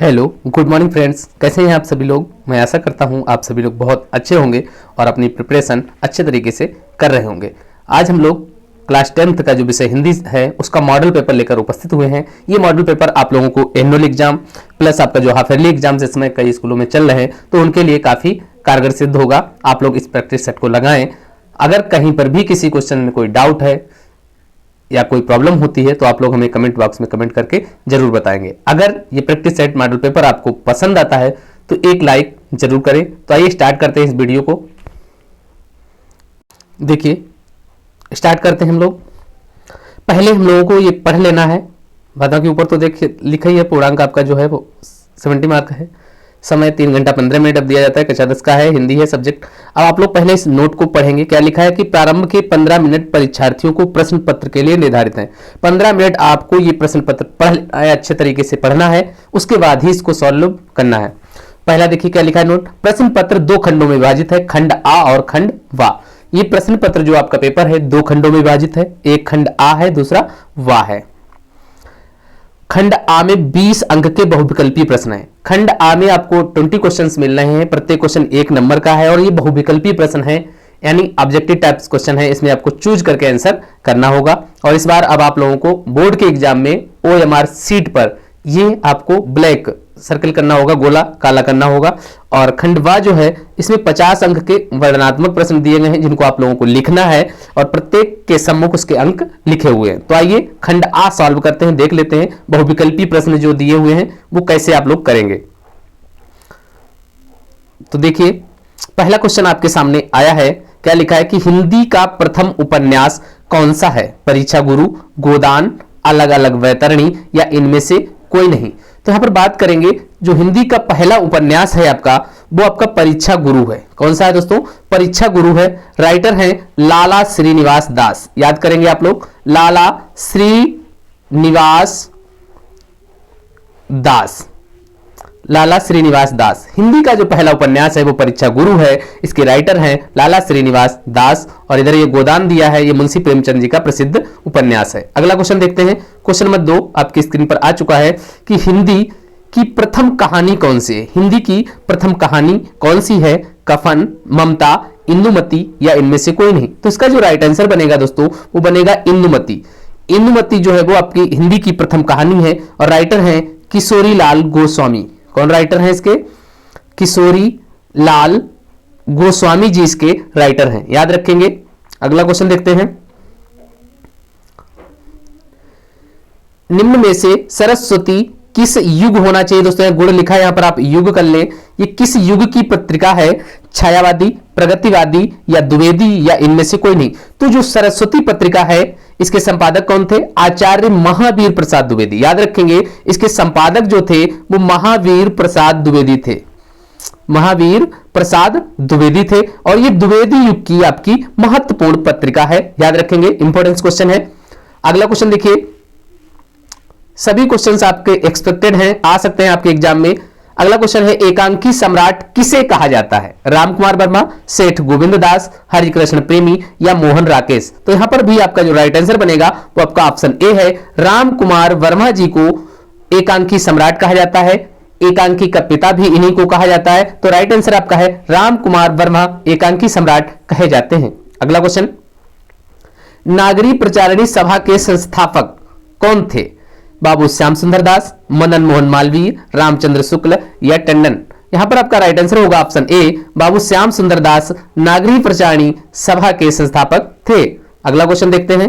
Hello good morning friends, कैसे हैं आप सभी लोग। मैं आशा करता हूं आप सभी लोग बहुत अच्छे होंगे और अपनी प्रिपरेशन अच्छे तरीके से कर रहे होंगे। आज हम लोग क्लास 10th का जो विषय हिंदी है उसका मॉडल पेपर लेकर उपस्थित हुए हैं। ये मॉडल पेपर आप लोगों को एनुअल एग्जाम प्लस आपका जो हाफ ईयरली एग्जाम इस समय कई स्कूलों में चल रहे हैं तो उनके लिए काफ़ी कारगर सिद्ध होगा। आप लोग इस प्रैक्टिस सेट को लगाएं। अगर कहीं पर भी किसी क्वेश्चन में कोई डाउट है या कोई प्रॉब्लम होती है तो आप लोग हमें कमेंट बॉक्स में कमेंट करके जरूर बताएंगे। अगर ये प्रैक्टिस सेट मॉडल पेपर आपको पसंद आता है तो एक लाइक जरूर करें। तो आइए स्टार्ट करते हैं इस वीडियो को। देखिए स्टार्ट करते हैं हम लोग। पहले हम लोगों को ये पढ़ लेना है। बाकी ऊपर तो देखिए लिखा ही है, पूर्णांक आपका जो है वो 70 मार्क है। समय 3 घंटा 15 मिनट अब दिया जाता है। कक्षा 10 का है, हिंदी है सब्जेक्ट। अब आप लोग पहले इस नोट को पढ़ेंगे। क्या लिखा है कि प्रारंभ के 15 मिनट परीक्षार्थियों को प्रश्न पत्र के लिए निर्धारित हैं। 15 मिनट आपको ये प्रश्न पत्र अच्छे तरीके से पढ़ना है, उसके बाद ही इसको सॉल्व करना है। पहला देखिए क्या लिखा है नोट। प्रश्न पत्र 2 खंडों में विभाजित है, खंड आ और खंड वा। ये प्रश्न पत्र जो आपका पेपर है 2 खंडों में विभाजित है। एक खंड आ है, दूसरा वा है। खंड आ में 20 अंक के बहुविकल्पीय प्रश्न है। खंड आ में आपको 20 क्वेश्चंस मिल रहे हैं। प्रत्येक क्वेश्चन 1 नंबर का है और ये बहुविकल्पीय प्रश्न है, यानी ऑब्जेक्टिव टाइप्स क्वेश्चन है। इसमें आपको चूज करके आंसर करना होगा। और इस बार अब आप लोगों को बोर्ड के एग्जाम में OMR सीट पर ये आपको ब्लैक सर्कल करना होगा, गोला काला करना होगा। और खंडवा जो है इसमें 50 अंक के वर्णनात्मक प्रश्न दिए गए हैं जिनको आप लोगों को लिखना है और प्रत्येक के सम्मुख उसके अंक लिखे हुए हैं। तो आइए खंड आ सॉल्व करते हैं, देख लेते हैं बहुविकल्पी प्रश्न जो दिए हुए हैं वो कैसे आप लोग करेंगे। तो देखिए पहला क्वेश्चन आपके सामने आया है। क्या लिखा है कि हिंदी का प्रथम उपन्यास कौन सा है। परीक्षा गुरु, गोदान, अलग अलग वैतरणी या इनमें से कोई नहीं। तो यहां पर बात करेंगे जो हिंदी का पहला उपन्यास है आपका, वो आपका परीक्षा गुरु है। कौन सा है दोस्तों? परीक्षा गुरु है। राइटर हैं लाला श्रीनिवास दास। याद करेंगे आप लोग, लाला श्रीनिवास दास। लाला श्रीनिवास दास। हिंदी का जो पहला उपन्यास है वो परीक्षा गुरु है। इसके राइटर हैं लाला श्रीनिवास दास। और इधर ये गोदान दिया है, ये मुंशी प्रेमचंद जी का प्रसिद्ध उपन्यास है। अगला क्वेश्चन देखते हैं। क्वेश्चन नंबर 2 आपकी स्क्रीन पर आ चुका है कि हिंदी की प्रथम कहानी कौन सी है। हिंदी की प्रथम कहानी कौन सी है। कफन, ममता, इंदुमती या इनमें से कोई नहीं। तो इसका जो राइट आंसर बनेगा दोस्तों वो बनेगा इंदुमती। इंदुमती जो है वो आपकी हिंदी की प्रथम कहानी है और राइटर हैं किशोरी लाल गोस्वामी। कौन राइटर हैं इसके? किशोरी लाल गोस्वामी जी इसके राइटर हैं, याद रखेंगे। अगला क्वेश्चन देखते हैं। निम्न में से सरस्वती किस युग होना चाहिए। दोस्तों गुण लिखा है यहां पर, आप युग कर लें। ये किस युग की पत्रिका है। छायावादी, प्रगतिवादी या द्विवेदी या इनमें से कोई नहीं। तो जो सरस्वती पत्रिका है इसके संपादक कौन थे? आचार्य महावीर प्रसाद द्विवेदी। याद रखेंगे इसके संपादक जो थे वो महावीर प्रसाद द्विवेदी थे। महावीर प्रसाद द्विवेदी थे और ये द्विवेदी युग की आपकी महत्वपूर्ण पत्रिका है, याद रखेंगे। इंपॉर्टेंट क्वेश्चन है। अगला क्वेश्चन देखिए। सभी क्वेश्चंस आपके एक्सपेक्टेड हैं, आ सकते हैं आपके एग्जाम में। अगला क्वेश्चन है एकांकी सम्राट किसे कहा जाता है। रामकुमार वर्मा, सेठ गोविंद दास, हरिकृष्ण प्रेमी या मोहन राकेश। तो यहां पर भी आपका जो राइट आंसर बनेगा वो आपका ऑप्शन ए है। रामकुमार वर्मा जी को एकांकी सम्राट कहा जाता है। एकांकी का पिता भी इन्हीं को कहा जाता है। तो राइट आंसर आपका है रामकुमार वर्मा एकांकी सम्राट कहे जाते हैं। अगला क्वेश्चन, नागरी प्रचारिणी सभा के संस्थापक कौन थे। बाबू श्याम सुंदर दास, मदन मोहन मालवीय, रामचंद्र शुक्ल या टंडन। यहां पर आपका राइट आंसर होगा ऑप्शन ए, बाबू श्याम सुंदर दास नागरी प्रचारिणी सभा के संस्थापक थे। अगला क्वेश्चन देखते हैं।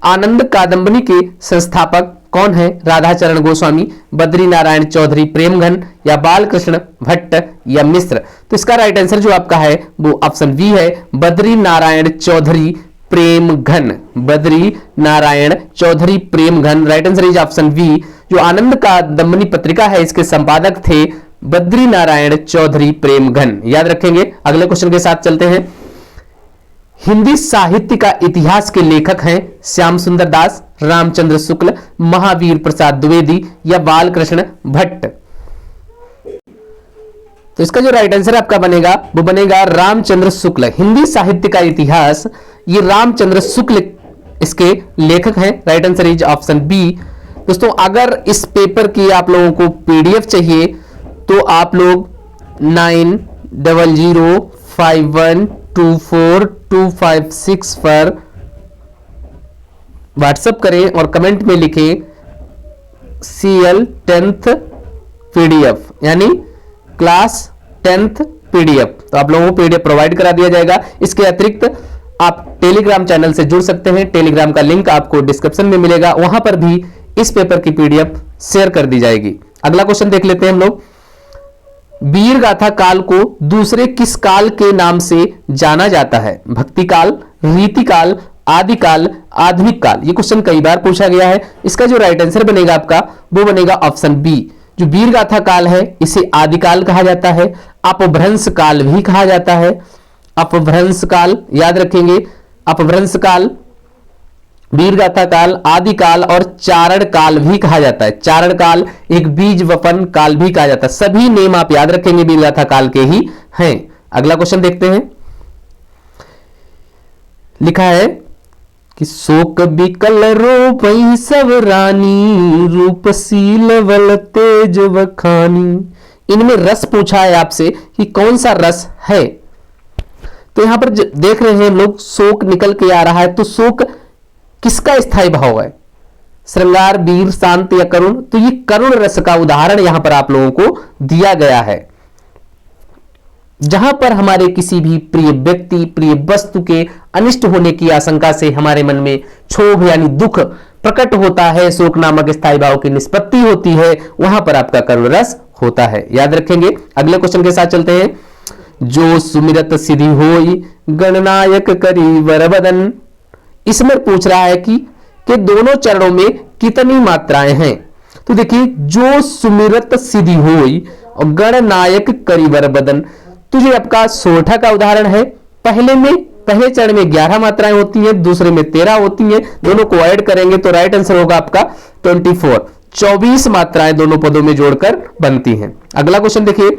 आनंद कादंबनी के संस्थापक कौन है। राधाचरण गोस्वामी, बद्री नारायण चौधरी प्रेमघन या बालकृष्ण भट्ट या मिश्र। तो इसका राइट आंसर जो आपका है वो ऑप्शन बी है, Badri Narayan Chaudhary Premghan. Badri Narayan Chaudhary Premghan. Right answer is option B. जो आनंद कादंबनी पत्रिका है इसके संपादक थे बद्री नारायण चौधरी प्रेमघन, याद रखेंगे। अगले क्वेश्चन के साथ चलते हैं। हिंदी साहित्य का इतिहास के लेखक हैं श्याम सुंदर दास, रामचंद्र शुक्ल, महावीर प्रसाद द्विवेदी या बालकृष्ण भट्ट। तो इसका जो राइट आंसर आपका बनेगा वो बनेगा रामचंद्र शुक्ल। हिंदी साहित्य का इतिहास ये रामचंद्र शुक्ल इसके लेखक हैं। Right answer is option B. दोस्तों अगर इस पेपर की आप लोगों को पीडीएफ चाहिए तो आप लोग 9005124256 पर व्हाट्सएप करें और कमेंट में लिखें CL 10th PDF, यानी क्लास 10th PDF। तो आप लोगों को PDF प्रोवाइड करा दिया जाएगा। इसके अतिरिक्त आप टेलीग्राम चैनल से जुड़ सकते हैं। टेलीग्राम का लिंक आपको डिस्क्रिप्शन में मिलेगा, वहां पर भी इस पेपर की PDF शेयर कर दी जाएगी। अगला क्वेश्चन देख लेते हैं हम लोग। वीर गाथा काल को दूसरे किस काल के नाम से जाना जाता है? भक्ति काल, रीति काल, आदि काल, आधुनिक काल। ये क्वेश्चन कई बार पूछा गया है। इसका जो राइट आंसर बनेगा आपका वो बनेगा ऑप्शन बी। जो वीर गाथा काल है इसे आदिकाल कहा जाता है, अपभ्रंश काल भी कहा जाता है। अपभ्रंश काल याद रखेंगे, अपभ्रंश काल, वीर गाथा काल, आदि काल और चारण काल भी कहा जाता है। चारण काल, एक बीज वपन काल भी कहा जाता है। सभी नेम आप याद रखेंगे वीर गाथा काल के ही हैं। अगला क्वेश्चन देखते हैं। लिखा है कि शोक बिकल रोपई सब रानी, रूपसील वल तेज वखानी। इनमें रस पूछा है आपसे कि कौन सा रस है। तो यहां पर देख रहे हैं लोग शोक निकल के आ रहा है, तो शोक किसका स्थायी भाव है? श्रृंगार, वीर, शांत या करुण? तो ये करुण रस का उदाहरण यहां पर आप लोगों को दिया गया है। जहां पर हमारे किसी भी प्रिय व्यक्ति, प्रिय वस्तु के अनिष्ट होने की आशंका से हमारे मन में क्षोभ यानी दुख प्रकट होता है, शोक नामक स्थायी भाव की निष्पत्ति होती है, वहां पर आपका करुण रस होता है। याद रखेंगे। अगले क्वेश्चन के साथ चलते हैं। जो सुमिरत सिद्धि होई, गणनायक करी वरबदन। इसमें पूछ रहा है कि दोनों चरणों में कितनी मात्राएं हैं। तो देखिए, जो सुमिरत सिद्धि होई और गणनायक करी वरबदन, तो ये आपका सोरठा का उदाहरण है। पहले चरण में 11 मात्राएं होती हैं, दूसरे में 13 होती हैं। दोनों को ऐड करेंगे तो राइट आंसर होगा आपका 24। 24 मात्राएं दोनों पदों में जोड़कर बनती हैं। अगला क्वेश्चन देखिए।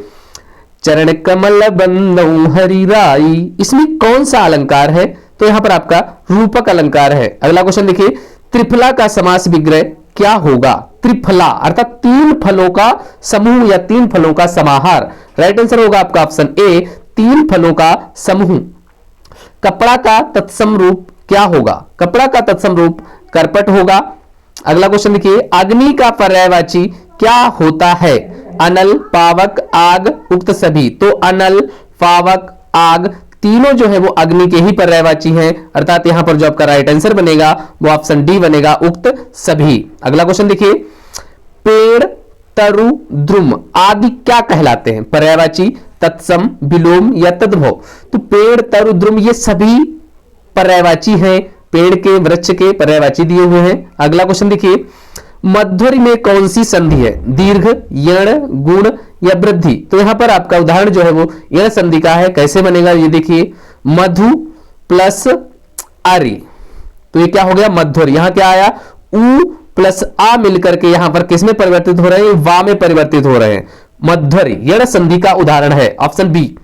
चरण कमल बंदऊ हरि राई, इसमें कौन सा अलंकार है? तो यहां पर आपका रूपक अलंकार है। अगला क्वेश्चन देखिए। त्रिफला का समास विग्रह क्या होगा? त्रिफला अर्थात 3 फलों का समूह या 3 फलों का समाहार। राइट आंसर होगा आपका ऑप्शन ए, 3 फलों का समूह। कपड़ा का तत्सम रूप क्या होगा? कपड़ा का तत्सम रूप करपट होगा। अगला क्वेश्चन देखिए। अग्नि का पर्यायवाची क्या होता है? अनल, पावक, आग, उक्त सभी। तो अनल, पावक, आग तीनों जो है वो अग्नि के ही पर्यायवाची हैं, अर्थात यहां पर जो आपका राइट आंसर बनेगा वो ऑप्शन डी बनेगा, उक्त सभी। अगला क्वेश्चन देखिए। पेड़, तरु, द्रुम आदि क्या कहलाते हैं? पर्यायवाची, तत्सम, विलोम या तद्भव। तो पेड़, तरु, द्रुम ये सभी पर्यायवाची हैं, पेड़ के, वृक्ष के पर्यायवाची दिए हुए हैं। अगला क्वेश्चन देखिए। मध्वरी में कौन सी संधि है? दीर्घ, यण, गुण या वृद्धि। तो यहां पर आपका उदाहरण जो है वो यण संधि का है। कैसे बनेगा ये देखिए। मधु प्लस आरी, तो ये क्या हो गया? मध्वरी। यहां क्या आया? उ प्लस आ मिलकर के यहां पर किस में परिवर्तित हो रहे हैं? वा में परिवर्तित हो रहे हैं। मध्वरी यण संधि का उदाहरण है, ऑप्शन बी।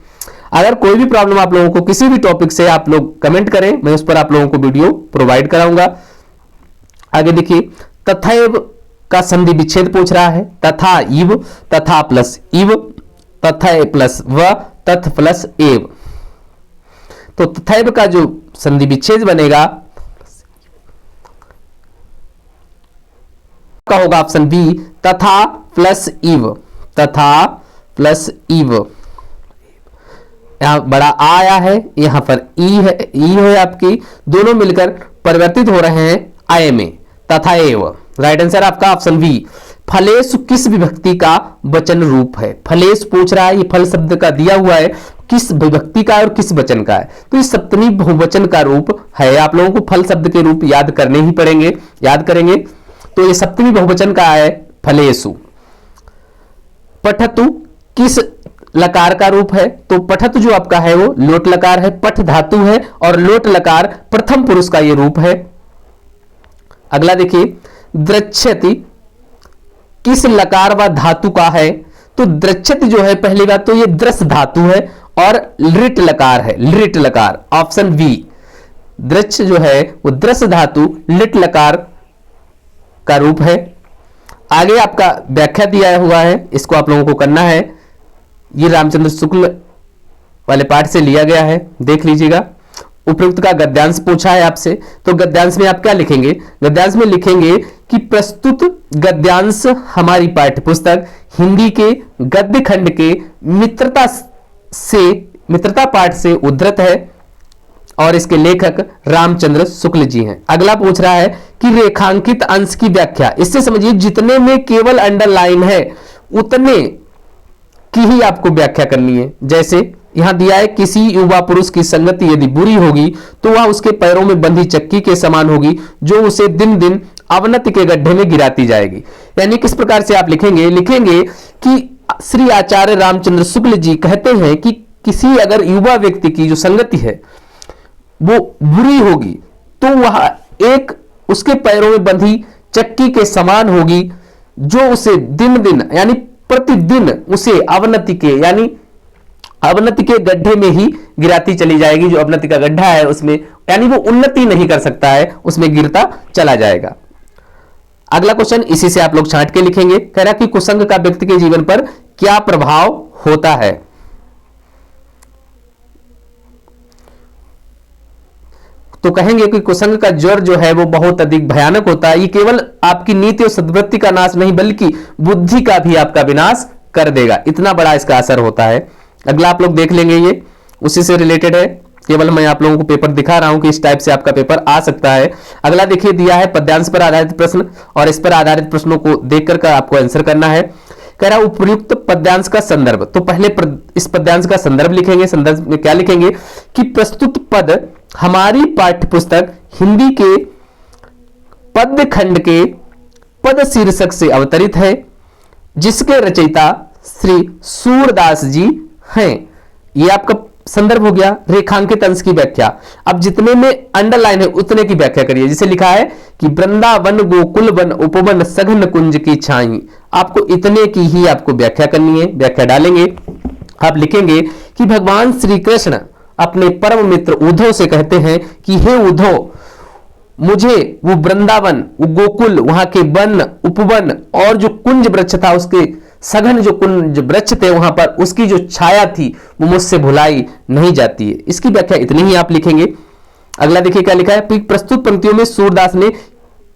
अगर कोई भी प्रॉब्लम आप लोगों को किसी भी टॉपिक से आप लोग कमेंट करें, मैं उस पर आप लोगों को वीडियो प्रोवाइड कराऊंगा। आगे देखिए। तथैव का संधि विच्छेद पूछ रहा है। तथा इव, तथा प्लस इव, तथै प्लस व, तथ प्लस एव। तो तथैव का जो संधि विच्छेद बनेगा का होगा ऑप्शन बी, तथा प्लस इव। तथा प्लस इव, यहां बड़ा आ आया है, यहां पर ई है, ई है आपकी, दोनों मिलकर परिवर्तित हो रहे हैं आय में, तथा एव। राइट आंसर आपका ऑप्शन बी। फलेश किस विभक्ति का वचन रूप है? फलेश पूछ रहा है, ये फल शब्द का दिया हुआ है, किस विभक्ति का और किस वचन का है? तो ये सप्तमी बहुवचन का रूप है। आप लोगों को फल शब्द के रूप याद करने ही पड़ेंगे, याद करेंगे। तो ये सप्तमी बहुवचन का है फलेशु। पठतु किस लकार का रूप है? तो पठतु जो आपका है वो लोट लकार है, पठ धातु है और लोट लकार प्रथम पुरुष का ये रूप है। अगला देखिए। द्रच्छति किस लकार व धातु का है? तो द्रच्छति जो है पहली बात तो ये द्रस धातु है और लृट लकार है, लृट लकार, ऑप्शन बी। द्रच्छ जो है वो द्रस धातु लिट लकार का रूप है। आगे आपका व्याख्या दिया हुआ है, इसको आप लोगों को करना है। ये रामचंद्र शुक्ल वाले पाठ से लिया गया है, देख लीजिएगा। उपयुक्त का गद्यांश पूछा है आपसे, तो गद्यांश में आप क्या लिखेंगे? गद्यांश में लिखेंगे कि प्रस्तुत गद्यांश हमारी पाठ्यपुस्तक हिंदी के गद्य खंड के मित्रता पाठ से उद्धृत है और इसके लेखक रामचंद्र शुक्ल जी हैं। अगला पूछ रहा है कि रेखांकित अंश की व्याख्या। इससे समझिए जितने में केवल अंडरलाइन है उतने की ही आपको व्याख्या करनी है। जैसे यहां दिया है, किसी युवा पुरुष की संगति यदि बुरी होगी तो वह उसके पैरों में बंधी चक्की के समान होगी जो उसे दिन दिन अवनति के गड्ढे में गिराती जाएगी। यानी किस प्रकार से आप लिखेंगे? लिखेंगे कि श्री आचार्य रामचंद्र शुक्ल जी कहते हैं कि किसी अगर युवा व्यक्ति की जो संगति है वो बुरी होगी तो वह एक उसके पैरों में बंधी चक्की के समान होगी जो उसे दिन दिन यानी प्रतिदिन उसे अवनति के गड्ढे में ही गिराती चली जाएगी। जो अवनति का गड्ढा है उसमें यानी वो उन्नति नहीं कर सकता है, उसमें गिरता चला जाएगा। अगला क्वेश्चन इसी से आप लोग छांट के लिखेंगे। कह रहा कि कुसंग का व्यक्ति के जीवन पर क्या प्रभाव होता है? तो कहेंगे कि कुसंग का ज्वर जो है वो बहुत अधिक भयानक होता है। ये केवल आपकी नीति और सद्वृत्ति का नाश नहीं बल्कि बुद्धि का भी आपका विनाश कर देगा, इतना बड़ा इसका असर होता है। अगला आप लोग देख लेंगे, ये उसी से रिलेटेड है, केवल मैं आप लोगों को पेपर दिखा रहा हूं कि इस टाइप से आपका पेपर आ सकता है। अगला देखिए दिया है पद्यांश पर आधारित प्रश्न और इस पर आधारित प्रश्नों को देख कर आपको आंसर करना है। कह रहा उपयुक्त पद्यांश का संदर्भ। तो पहले इस पद्यांश का संदर्भ लिखेंगे। संदर्भ में क्या लिखेंगे कि प्रस्तुत पद हमारी पाठ्यपुस्तक हिंदी के पद्य खंड के पद शीर्षक से अवतरित है जिसके रचयिता श्री सूरदास जी हैं। ये आपका संदर्भ हो गया। रेखांकित अंश की व्याख्या। अब जितने में अंडरलाइन है उतने की व्याख्या करिए। जिसे लिखा है कि वृंदावन गोकुल वन उपवन सघन कुंज की छाई, आपको इतने की ही आपको व्याख्या करनी है। व्याख्या डालेंगे, आप लिखेंगे कि भगवान श्री कृष्ण अपने परम मित्र उद्धव से कहते हैं कि हे उद्धव, मुझे वो वृंदावन, वो गोकुल, वहां के वन उपवन और जो कुंज वृक्ष था, उसके सघन जो कुंज वृक्ष थे वहां पर उसकी जो छाया थी वो मुझसे भुलाई नहीं जाती है। इसकी व्याख्या इतनी ही आप लिखेंगे। अगला देखिए क्या लिखा है। प्रस्तुत पंक्तियों में सूरदास ने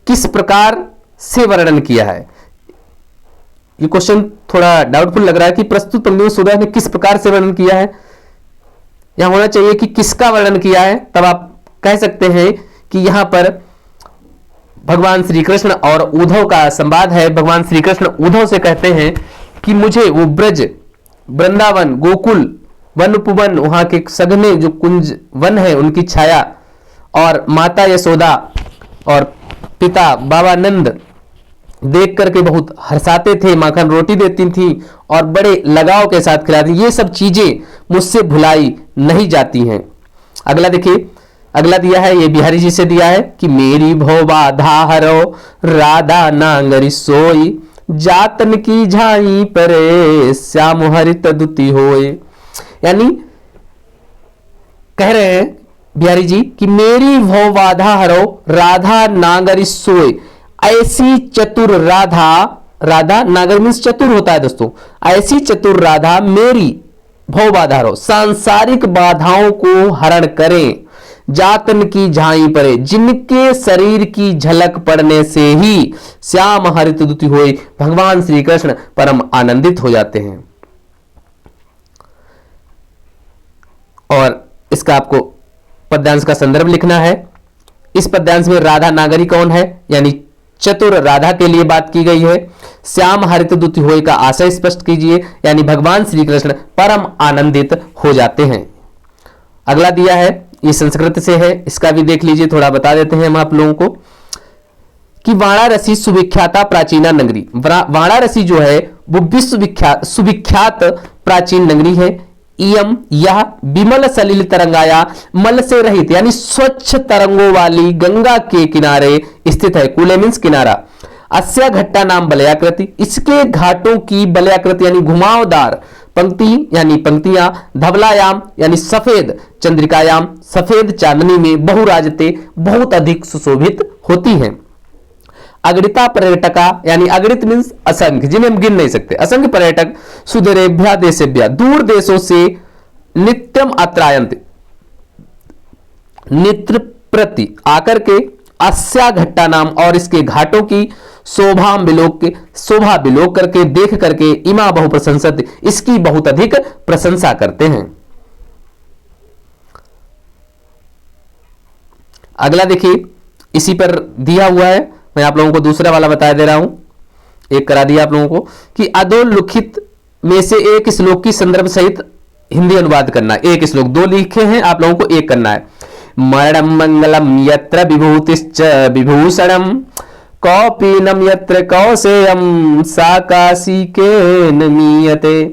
किस प्रकार से वर्णन किया है? ये क्वेश्चन थोड़ा डाउटफुल लग रहा है कि प्रस्तुत पंक्तियों में सूरदास ने किस प्रकार से वर्णन किया है। यहां होना चाहिए कि किसका वर्णन किया है, तब आप कह सकते हैं कि यहां पर भगवान श्री कृष्ण और उद्धव का संवाद है। भगवान श्री कृष्ण उद्धव से कहते हैं कि मुझे वो ब्रज, वृंदावन, गोकुल, वन उपवन, वहां के सघने जो कुंज वन है उनकी छाया, और माता यशोदा और पिता बाबा नंद देख करके बहुत हर्षाते थे, माखन रोटी देती थी और बड़े लगाव के साथ खिलाती। ये सब चीजें मुझसे भुलाई नहीं जाती हैं। अगला देखिए, अगला दिया है, ये बिहारी जी से दिया है कि मेरी भोबा धारो राधा नांगरी सोई, जातन की झाई परे श्याम हरित दुति होए। यानी कह रहे हैं बिहारी जी कि मेरी भोबा धारो राधा नांगरी सोई, ऐसी चतुर राधा, राधा नागर मीन्स चतुर होता है दोस्तों, ऐसी चतुर राधा मेरी भवबाधारो सांसारिक बाधाओं को हरण करें, जातन की झाई परे, जिनके शरीर की झलक पड़ने से ही श्याम हरित दुति होए, भगवान श्री कृष्ण परम आनंदित हो जाते हैं। और इसका आपको पद्यांश का संदर्भ लिखना है। इस पद्यांश में राधा नागरी कौन है, यानी चतुर राधा के लिए बात की गई है। श्याम हरित दुति होए का आशय स्पष्ट कीजिए, यानी भगवान श्री कृष्ण परम आनंदित हो जाते हैं। अगला दिया है, ये संस्कृत से है, इसका भी देख लीजिए, थोड़ा बता देते हैं हम आप लोगों को कि वाराणसी सुविख्याता प्राचीना नगरी। वाराणसी जो है वो विश्व सुविख्यात प्राचीन नगरी है। इयम यह विमल सलिल तरंगाया, मल से रहित यानी स्वच्छ तरंगों वाली गंगा के किनारे स्थित है। कूले मीन्स किनारा। अस्या घट्टा नाम बलयाकृति, इसके घाटों की बलयाकृति यानी घुमावदार पंक्ति यानी पंक्तियां, धवलायाम यानी सफेद, चंद्रिकायाम सफेद चांदनी में बहुराजते बहुत अधिक सुशोभित होती हैं। अगणिता पर्यटका, यानी अगणित मीन्स असंख्य, जिन्हें हम गिन नहीं सकते, असंख्य पर्यटक सुदूरेभ्यः देशेभ्यः, दूर देशों से नित्यम अत्रायन्ते, नित्य प्रति आकर के, अस्या घट्टा नाम, और इसके घाटों की शोभा बिलोक करके, देख करके, इमा बहु प्रशंसत, इसकी बहुत अधिक प्रशंसा करते हैं। अगला देखिए, इसी पर दिया हुआ है, मैं आप लोगों को दूसरा वाला बता दे रहा हूं, एक करा दिया आप लोगों को कि अधोलिखित में से एक श्लोक की संदर्भ सहित हिंदी अनुवाद करना। एक श्लोक, दो लिखे हैं, आप लोगों को एक करना है। मरणम मंगलम यत्र विभूतिश्च विभूषणम, कौपीनम यत्र कौसेयम सा काशी के नीयते।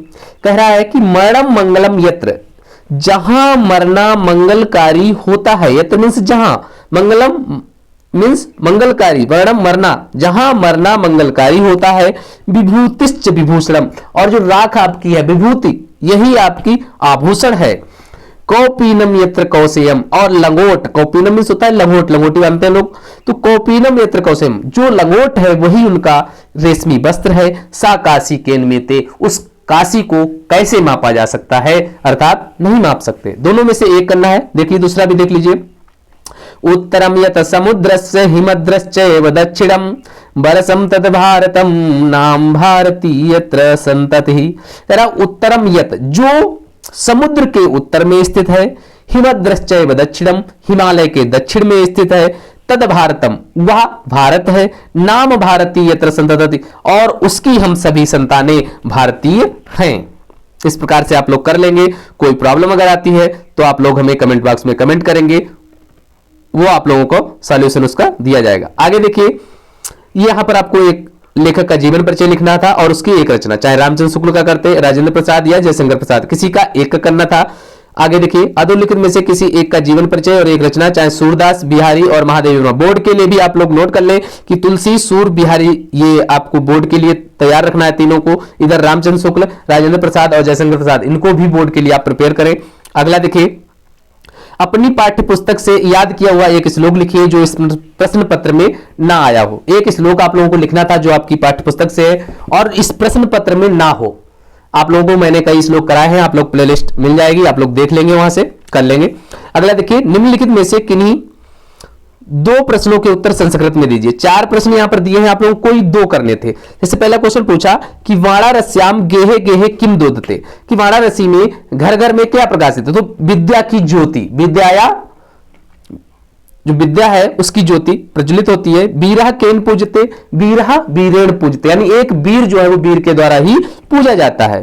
कह रहा है कि मरणम मंगलम यत्र, जहां मरना मंगलकारी होता है, यत्र मीन्स जहां, मंगलम मीन्स मंगलकारी, मरणम मरना, जहां मरना मंगलकारी होता है, विभूतिश्च विभूषणम, और जो राख आपकी है विभूति, यही आपकी आभूषण है। कौपीनम यत्र कौसेयम, और लंगोट, कौपीनम मीन्स होता है लंगोट, लंगोटी बांधते हैं लोग, तो कौपीनम यत्र कौसेयम, जो लंगोट है वही उनका रेशमी वस्त्र है। सा काशी के निमित्ते, उस काशी को कैसे मापा जा सकता है, अर्थात नहीं माप सकते। दोनों में से एक करना है। देखिए दूसरा भी देख लीजिए, उत्तरम यत समुद्रस्य हिमद्रश्चैव दक्षिणम बरसम तद भारतम नाम भारती यत्र संतति। तेरा उत्तरम यत, जो समुद्र के उत्तर में स्थित है, हिमद्रश्चैव दक्षिणम, हिमालय के दक्षिण में स्थित है, तद भारतम, वह भारत है, नाम भारती यत्र संतति, और उसकी हम सभी संतानें भारतीय हैं। इस प्रकार से आप लोग कर लेंगे। कोई प्रॉब्लम अगर आती है तो आप लोग हमें कमेंट बॉक्स में कमेंट करेंगे, वो आप लोगों को सॉल्यूशन उसका दिया जाएगा। आगे देखिए, यहां पर आपको एक लेखक का जीवन परिचय लिखना था और उसकी एक रचना, चाहे रामचंद्र शुक्ल का करते, राजेंद्र प्रसाद या जयशंकर प्रसाद, किसी का एक करना था। आगे देखिए, अधोलिखित में से किसी एक का जीवन परिचय और एक रचना, चाहे सूरदास, बिहारी और महादेवी वर्मा। बोर्ड के लिए भी आप लोग नोट कर लें कि तुलसी, सूर, बिहारी, ये आपको बोर्ड के लिए तैयार रखना है तीनों को। इधर रामचंद्र शुक्ल, राजेंद्र प्रसाद और जयशंकर प्रसाद, इनको भी बोर्ड के लिए आप प्रिपेयर करें। अगला देखिए, अपनी पाठ्य पुस्तक से याद किया हुआ एक श्लोक लिखिए जो इस प्रश्न पत्र में ना आया हो। एक श्लोक आप लोगों को लिखना था जो आपकी पाठ्य पुस्तक से है और इस प्रश्न पत्र में ना हो। आप लोगों को मैंने कई श्लोक कराए हैं, आप लोग प्लेलिस्ट मिल जाएगी, आप लोग देख लेंगे, वहां से कर लेंगे। अगला देखिए, निम्नलिखित में से किन्हीं दो प्रश्नों के उत्तर संस्कृत में दीजिए। चार प्रश्न यहां पर दिए हैं, आप लोगों को कोई दो करने थे। जैसे पहला क्वेश्चन पूछा कि वाणारस्याम गेहे गेहे किम दोदते, कि वाणारसी में घर घर में क्या प्रकाशित है, तो विद्या की ज्योति, विद्या या जो विद्या है उसकी ज्योति प्रज्वलित होती है। वीरः केन पूजते, वीरः वीरेण पूजते, यानी एक वीर जो है वो वीर के द्वारा ही पूजा जाता है।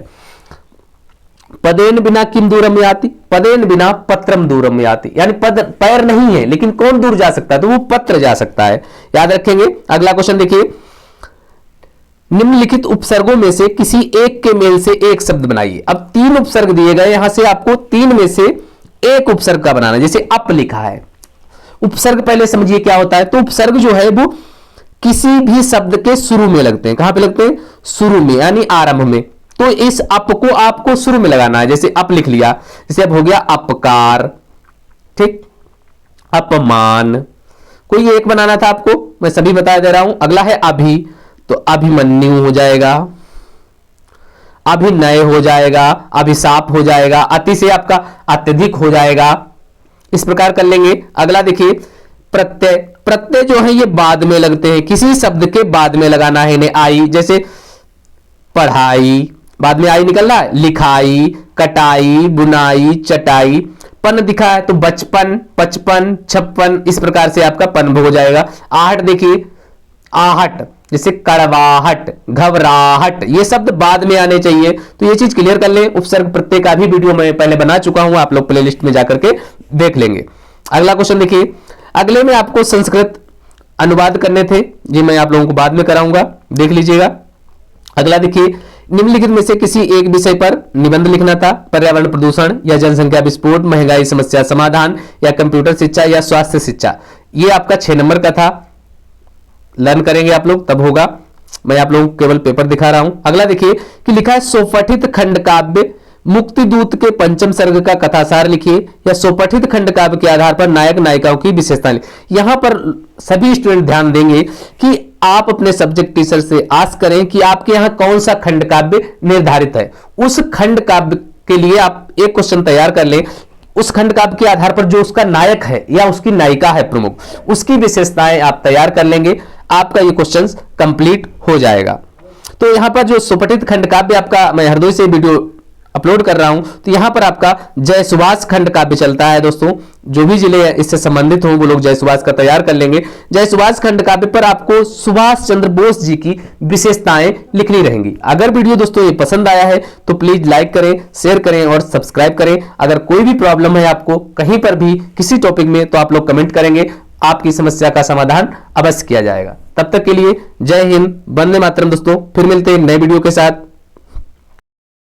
पदेन बिना किम दूरम याति, पदेन बिना पत्रम दूरम याति, यानी पद पैर नहीं है लेकिन कौन दूर जा सकता है, तो वो पत्र जा सकता है, याद रखेंगे। अगला क्वेश्चन देखिए, निम्नलिखित उपसर्गों में से किसी एक के मेल से एक शब्द बनाइए। अब तीन उपसर्ग दिए गए, यहां से आपको तीन में से एक उपसर्ग का बनाना है। जैसे अप लिखा है, उपसर्ग पहले समझिए क्या होता है। तो उपसर्ग जो है वो किसी भी शब्द के शुरू में लगते हैं। कहां पे लगते हैं? शुरू में, यानी आरंभ में। तो इस अप को आपको शुरू में लगाना है। जैसे अप लिख लिया, जैसे अब हो गया अपकार, ठीक, अपमान, कोई एक बनाना था आपको, मैं सभी बता दे रहा हूं। अगला है अभि, तो अभिमन्यु हो जाएगा, अभिनय हो जाएगा, अभिशाप हो जाएगा, अति से आपका अत्यधिक हो जाएगा। इस प्रकार कर लेंगे। अगला देखिए, प्रत्यय, प्रत्यय जो है ये बाद में लगते हैं, किसी शब्द के बाद में लगाना है इन्हें। आई, जैसे पढ़ाई, बाद में आई निकल रहा है, लिखाई, कटाई, बुनाई, चटाई। पन दिखा है तो बचपन, पचपन, छप्पन, इस प्रकार से आपका पन हो जाएगा। आहट देखिए, आहट, जैसे कड़वाहट, घबराहट, ये शब्द बाद में आने चाहिए। तो ये चीज क्लियर कर लें। उपसर्ग प्रत्यय का भी वीडियो मैं पहले बना चुका हूं, आप लोग प्लेलिस्ट में जाकर के देख लेंगे। अगला क्वेश्चन देखिए, अगले में आपको संस्कृत अनुवाद करने थे, जी मैं आप लोगों को बाद में कराऊंगा, देख लीजिएगा। अगला देखिए, निम्नलिखित में से किसी एक विषय पर निबंध लिखना था। पर्यावरण प्रदूषण या जनसंख्या विस्फोट, महंगाई समस्या समाधान या कंप्यूटर शिक्षा या स्वास्थ्य शिक्षा। ये आपका 6 नंबर का था, लर्न करेंगे आप लोग तब होगा। मैं आप लोगों को केवल पेपर दिखा रहा हूं। अगला देखिए कि लिखा है सुपठित खंड काव्य मुक्ति दूत के पंचम सर्ग का कथासार लिखिए या सुपठित खंड काव्य के आधार पर नायक नायिकाओं की विशेषताएं। यहां पर सभी स्टूडेंट ध्यान देंगे कि आप अपने सब्जेक्ट टीचर से आस्क करें कि आपके यहां कौन सा खंड काव्य निर्धारित है। उस खंड काव्य के लिए आप एक क्वेश्चन तैयार कर लें, उस खंड काव्य के आधार पर जो उसका नायक है या उसकी नायिका है प्रमुख, उसकी विशेषताएं आप तैयार कर लेंगे, आपका ये क्वेश्चन कंप्लीट हो जाएगा। तो यहां पर जो सुपठित खंड काव्य आपका, मैं हरदोई से वीडियो अपलोड कर रहा हूं, तो यहां पर आपका जय सुभाष खंड काव्य चलता है दोस्तों। जो भी जिले इससे संबंधित हों वो लोग जय सुभाष का तैयार कर लेंगे। जय सुभाष खंड काव्य पर आपको सुभाष चंद्र बोस जी की विशेषताएं लिखनी रहेंगी। अगर वीडियो दोस्तों ये पसंद आया है तो प्लीज लाइक करें, शेयर करें और सब्सक्राइब करें। अगर कोई भी प्रॉब्लम है आपको कहीं पर भी किसी टॉपिक में, तो आप लोग कमेंट करेंगे, आपकी समस्या का समाधान अवश्य किया जाएगा। तब तक के लिए जय हिंद, वंदे मातरम दोस्तों। फिर मिलते हैं नए वीडियो के साथ।